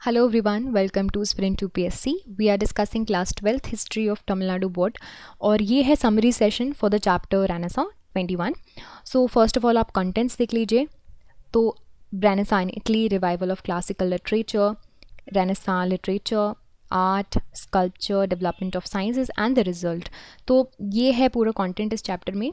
Hello everyone, welcome to Sprint UPSC. We are discussing class 12th history of Tamil Nadu board और ये है summary session for the chapter Renaissance 21. So first of all आप contents देख लीजिए. तो Renaissance in Italy, revival of classical literature, Renaissance literature, art, sculpture, development of sciences and the result. तो ये है पूरा कंटेंट इस चैप्टर में.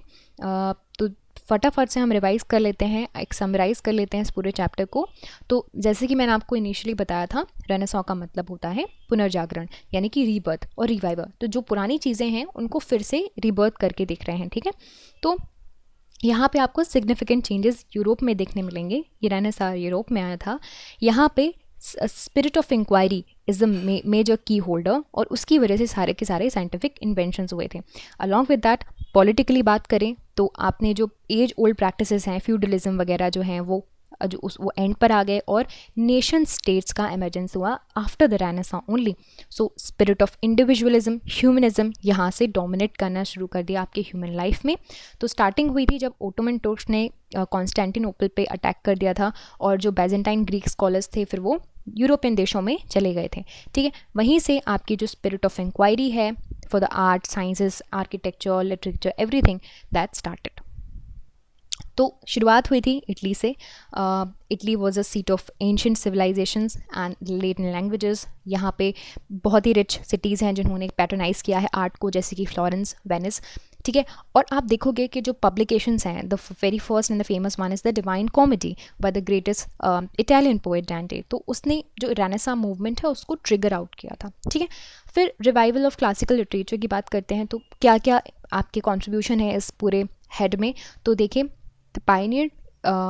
तो फटाफट से हम रिवाइज़ कर लेते हैं, एक समराइज़ कर लेते हैं इस पूरे चैप्टर को. तो जैसे कि मैंने आपको इनिशियली बताया था, रेनेसां का मतलब होता है पुनर्जागरण, यानी कि रीबर्थ और रिवाइवल. तो जो पुरानी चीज़ें हैं उनको फिर से रीबर्थ करके देख रहे हैं, ठीक है. तो यहाँ पे आपको सिग्निफिकेंट चेंजेस यूरोप में देखने मिलेंगे. ये रेनेसां यूरोप में आया था. यहाँ पे spirit of inquiry is the major key holder और उसकी वजह से सारे के सारे साइंटिफिक इन्वेंशंस हुए थे. अलॉन्ग विद दैट पॉलिटिकली बात करें तो आपने जो एज ओल्ड प्रैक्टिसेस हैं, फ्यूडलिज्म वगैरह जो हैं, वो एंड पर आ गए और नेशन स्टेट्स का एमर्जेंस हुआ after the renaissance only. So spirit of individualism, humanism यहाँ से डोमिनेट करना शुरू कर दिया आपके ह्यूमन लाइफ में. तो स्टार्टिंग हुई थी जब ओटोमन तुर्क्स ने कॉन्स्टेंटिनोपल पे अटैक कर दिया था और जो बैजेंटाइन ग्रीक स्कॉलर्स थे फिर वो यूरोपियन देशों में चले गए थे, ठीक है. वहीं से आपकी जो स्पिरिट ऑफ इंक्वायरी है for the art, sciences, architecture, literature, everything that started. तो शुरुआत हुई थी इटली से. Italy was a seat of ancient civilizations and Latin languages. यहाँ पे बहुत ही रिच सिटीज़ हैं जिन्होंने पैटर्नाइज किया है आर्ट को, जैसे कि फ्लोरेंस, वेनिस, ठीक है. और आप देखोगे कि जो पब्लिकेशंस हैं, the very first and the famous one is the divine comedy by the greatest Italian poet डांटे. तो उसने जो रेनेसां मूवमेंट है उसको ट्रिगर आउट किया था, ठीक है. फिर रिवाइवल ऑफ क्लासिकल लिटरेचर की बात करते हैं तो क्या क्या आपके कॉन्ट्रीब्यूशन है इस पूरे हेड में. तो देखिए, the pioneer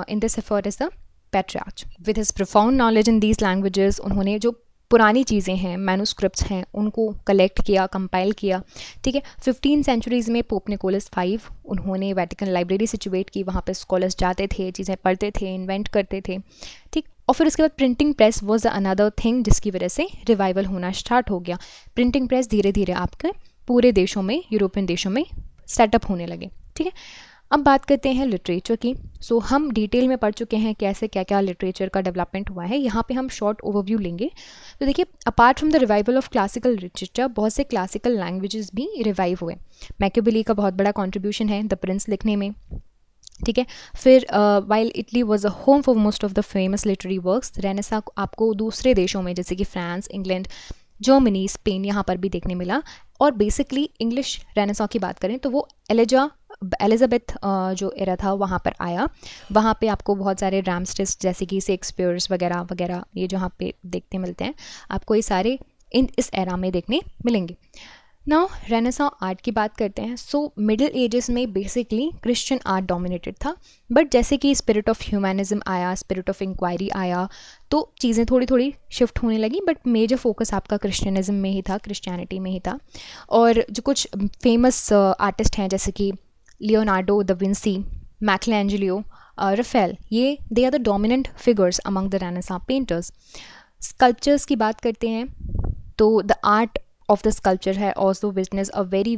in this effort is the Petrarch. With his profound knowledge in these languages, उन्होंने जो पुरानी चीज़ें हैं, मैनूस्क्रिप्ट्स हैं, उनको कलेक्ट किया, कंपाइल किया, ठीक है. 15 सेंचुरीज़ में पोप निकोलस V उन्होंने वेटिकन लाइब्रेरी सिचुएट की. वहाँ पे स्कॉलर्स जाते थे, चीज़ें पढ़ते थे, इन्वेंट करते थे, ठीक. और फिर उसके बाद printing press was another thing जिसकी वजह से रिवाइवल होना स्टार्ट हो गया. प्रिंटिंग प्रेस धीरे धीरे आपके पूरे देशों में, यूरोपियन देशों में सेटअप होने लगे, ठीक है. अब बात करते हैं लिटरेचर की. सो हम डिटेल में पढ़ चुके हैं कैसे क्या क्या लिटरेचर का डेवलपमेंट हुआ है. यहाँ पे हम शॉर्ट ओवरव्यू लेंगे. तो देखिए, apart from the revival of classical literature बहुत से क्लासिकल लैंग्वेजेस भी रिवाइव हुए. मैकियावेली का बहुत बड़ा कंट्रीब्यूशन है द प्रिंस लिखने में, ठीक है. फिर while Italy was a home for most of the famous literary works, renaissance आपको दूसरे देशों में जैसे कि फ्रांस, इंग्लैंड, जर्मनी, स्पेन यहाँ पर भी देखने मिला. और बेसिकली इंग्लिश रेनेसां की बात करें तो वो एलिजाबेथ जो एरा था वहाँ पर आया. वहाँ पे आपको बहुत सारे ड्रामस्टिक्स जैसे कि शेक्सपियर्स वगैरह वगैरह ये जो यहाँ पे देखते मिलते हैं, आपको ये सारे इस एरा में देखने मिलेंगे. नाउ रेनेसां आर्ट की बात करते हैं. सो मिडिल एजेस में बेसिकली क्रिश्चियन आर्ट डोमिनेटेड था, बट जैसे कि स्पिरिट ऑफ ह्यूमनिज्म आया, स्पिरिट ऑफ इंक्वायरी आया, तो चीज़ें थोड़ी थोड़ी शिफ्ट होने लगी. बट मेजर फोकस आपका क्रिश्चियनिज्म में ही था, क्रिश्चियनिटी में ही था. और जो कुछ फेमस आर्टिस्ट हैं जैसे कि Leonardo da Vinci, Michelangelo, Raphael, ये they are the dominant figures among the Renaissance painters. Sculptures की बात करते हैं तो the art of the sculpture had also witnessed a very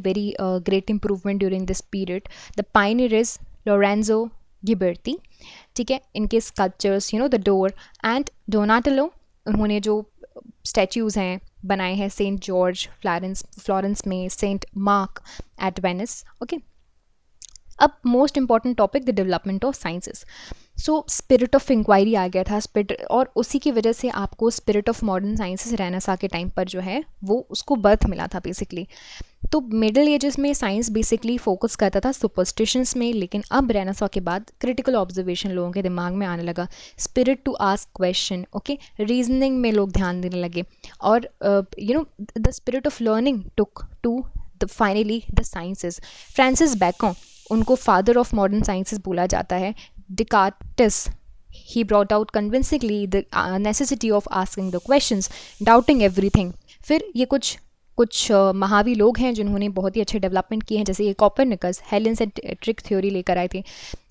great improvement during this period. The pioneer is Lorenzo Ghiberti, ठीक है. इनके sculptures, the door, and Donatello, उन्होंने जो स्टैच्यूज़ हैं बनाए हैं सेंट जॉर्ज फ्लोरेंस में, saint Mark at Venice, okay. अब most important topic the development of sciences. So spirit of inquiry आ गया था, स्पिरिट, और उसी की वजह से आपको spirit of modern sciences renaissance के टाइम पर जो है वो उसको बर्थ मिला था बेसिकली. तो मिडिल एजेस में साइंस बेसिकली फोकस करता था सुपरस्टिशंस में, लेकिन अब रेनेसां के बाद क्रिटिकल ऑब्जर्वेशन लोगों के दिमाग में आने लगा, spirit to ask question, okay, reasoning में लोग ध्यान देने लगे. और the spirit of learning took to the finally the sciences. Francis Bacon, उनको फादर ऑफ मॉडर्न साइंसेस बोला जाता है. Descartes, he brought out convincingly the necessity of asking the questions, doubting everything. फिर ये कुछ महावी लोग हैं जिन्होंने बहुत ही अच्छे डेवलपमेंट किए हैं, जैसे ये कोपरनिकस हेलियोसेंट्रिक थ्योरी लेकर आए थे.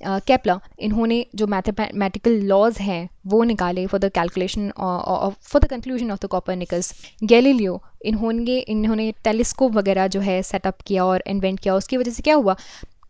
केपलर, इन्होंने जो मैथमेटिकल लॉज हैं वो निकाले for the calculation for the conclusion of the Copernicus. Galileo, इन्होंने टेलीस्कोप वगैरह जो है सेटअप किया और इन्वेंट किया. उसकी वजह से क्या हुआ,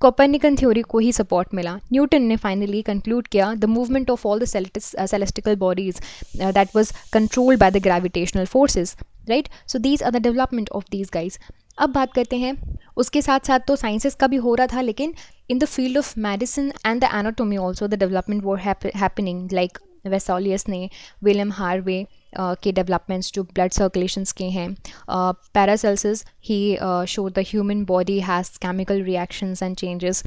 कोपर्निकन थ्योरी को ही सपोर्ट मिला। न्यूटन ने फाइनली कंक्लूड किया the movement of all the celestial bodies that was controlled by the gravitational forces, right. So these are the development of these guys. अब बात करते हैं, उसके साथ साथ तो साइंसेस का भी हो रहा था, लेकिन in the field of medicine and the anatomy also the development were happening, like Vesalius ने, विलियम हार्वे के डेवलपमेंट्स जो ब्लड सर्कुलेशंस के हैं। Paracelsus he show the human body has chemical reactions and changes.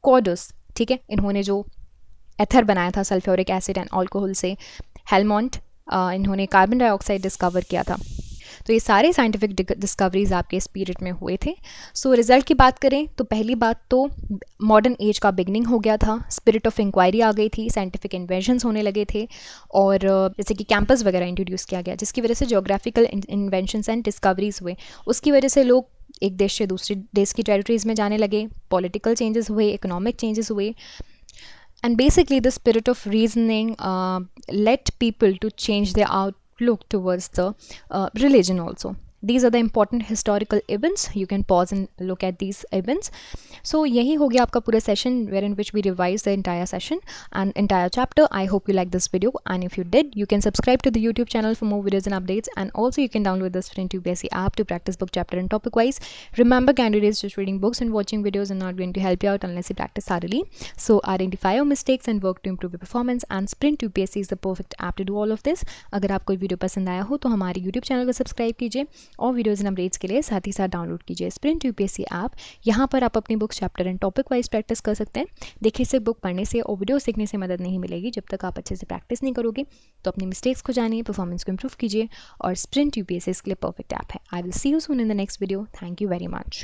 Cordus, ठीक है, इन्होंने जो ether बनाया था सल्फ्यूरिक एसिड एंड अल्कोहल से। हेलमोंट, इन्होंने कार्बन डाइऑक्साइड डिस्कवर किया था। तो ये सारे साइंटिफिक डिस्कवरीज आपके इस पीरियड में हुए थे। सो रिजल्ट की बात करें तो पहली बात तो मॉडर्न एज का बिगनिंग हो गया था, स्पिरिट ऑफ इंक्वायरी आ गई थी, साइंटिफिक इन्वेंशंस होने लगे थे, और जैसे कि कैंपस वगैरह इंट्रोड्यूस किया गया, जिसकी वजह से जोग्राफिकल इन्वेंशंस एंड डिस्कवरीज हुए। उसकी वजह से लोग एक देश से दूसरे देश की टेरिटरीज में जाने लगे, पॉलिटिकल चेंजेस हुए, इकोनॉमिक चेंजेस हुए, and basically the spirit of reasoning led people to change their outlook towards the religion also. These are the important historical events. You can pause and look at these events. So यही हो गया आपका पूरा session wherein which we revised the entire session and entire chapter. I hope you liked this video, and if you did, you can subscribe to the YouTube channel for more videos and updates, and also you can download the Sprint UPSC app to practice book chapter and topic wise. Remember, candidates, just reading books and watching videos are not going to help you out unless you practice thoroughly. So identify your mistakes and work to improve your performance, and Sprint UPSC is the perfect app to do all of this. अगर आपको video पसंद आया हो तो हमारे YouTube channel को subscribe कीजिए और वीडियोज़ एंड अपडेट्स के लिए साथ ही साथ डाउनलोड कीजिए स्प्रिंट यूपीएससी ऐप। यहाँ पर आप अपनी books chapter and topic wise practice कर सकते हैं। देखिए, सिर्फ बुक पढ़ने से और वीडियो सीखने से मदद नहीं मिलेगी जब तक आप अच्छे से प्रैक्टिस नहीं करोगे। तो अपनी मिस्टेक्स को जानिए, परफॉर्मेंस को इंप्रूव कीजिए, और स्प्रिंट यूपीएससी इसके लिए परफेक्ट ऐप है। I will see you soon in the next video. Thank you very much.